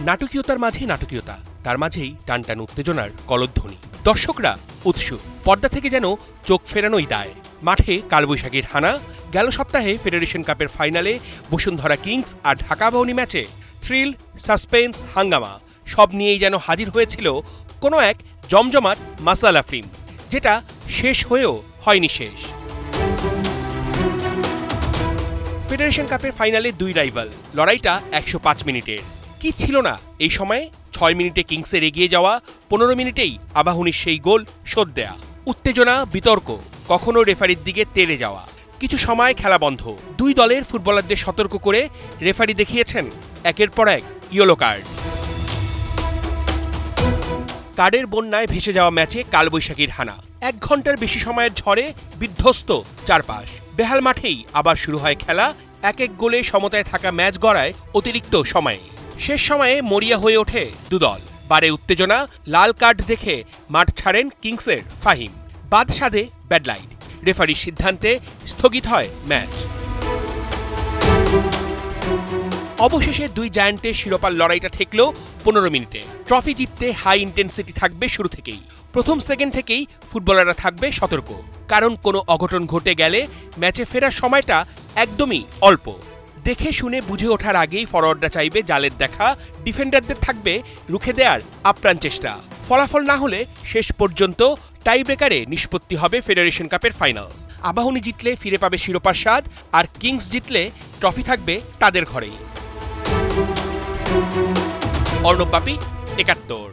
নাটকীয়তার মাঝে নাটকীয়তা, তার মাঝেই টানটান উত্তেজনার কলধ্বনি। দর্শকরা উৎসুক, পর্দা থেকে যেন চোখ ফেরানোই দায়। মাঠে কালবৈশাখীর হানা। গেল সপ্তাহে ফেডারেশন কাপের ফাইনালে বসুন্ধরা কিংস আর ঢাকা আবাহনী ম্যাচে থ্রিল, সাসপেন্স, হাঙ্গামা সব নিয়েই যেন হাজির হয়েছিল কোনো এক জমজমাট মাসালা ফিল্ম, যেটা শেষ হয়েও হয়নি শেষ। ফেডারেশন কাপের ফাইনালে দুই রাইভাল, লড়াইটা 105 মিনিটের। কি ছিল না এই সময়ে? 6 মিনিটে কিংসের এগিয়ে যাওয়া, 15 মিনিটেই আবাহনীর সেই গোল শোধ দেয়া। উত্তেজনা, বিতর্ক, কখনো রেফারির দিকে তেড়ে যাওয়া। কিছু সময় খেলা বন্ধ। দুই দলের ফুটবলারদের সতর্ক করে রেফারি দেখিয়েছেন একের পর এক ইয়েলো কার্ড। কার্ডের বন্যায় ভেসে যাওয়া ম্যাচে কালবৈশাখীর হানা। 1 ঘন্টার বেশি সময়ের ঝড়ে বিধ্বস্ত চারপাশ। বেহাল মাঠেই আবার শুরু হয় খেলা। এক গোলে সমতায় থাকা ম্যাচ গড়ায় অতিরিক্ত সময়ে। শেষ সময়ে মরিয়া হয়ে ওঠে দুদল। বারে উত্তেজনা, লাল কার্ড দেখে মাঠ ছাড়েন কিংসের ফাহিম। বাদ সাধে ব্যাড লাইট। রেফারির সিদ্ধান্তে স্থগিত হয় ম্যাচ। অবশেষে দুই জায়ান্টের শিরোপার লড়াইটা ঠেকল 15 মিনিটে। ট্রফি জিততে হাই ইন্টেন্সিটি থাকবে শুরু থেকেই। প্রথম সেকেন্ড থেকেই ফুটবলাররা থাকবে সতর্ক, কারণ কোনো অঘটন ঘটে গেলে ম্যাচে ফেরার সময়টা একদমই অল্প। দেখে শুনে বুঝে ওঠার আগেই ফরওয়ার্ডরা চাইবে জালের দেখা, ডিফেন্ডারদের থাকবে রুখে দেওয়ার আপ্রাণ চেষ্টা। ফলাফল না হলে শেষ পর্যন্ত টাই ব্রেকারে নিষ্পত্তি হবে ফেডারেশন কাপের ফাইনাল। আবাহনী জিতলে ফিরে পাবে শিরোপার স্বাদ, আর কিংস জিতলে ট্রফি থাকবে তাদের ঘরেই। অর্ণব বাপি, ৭১।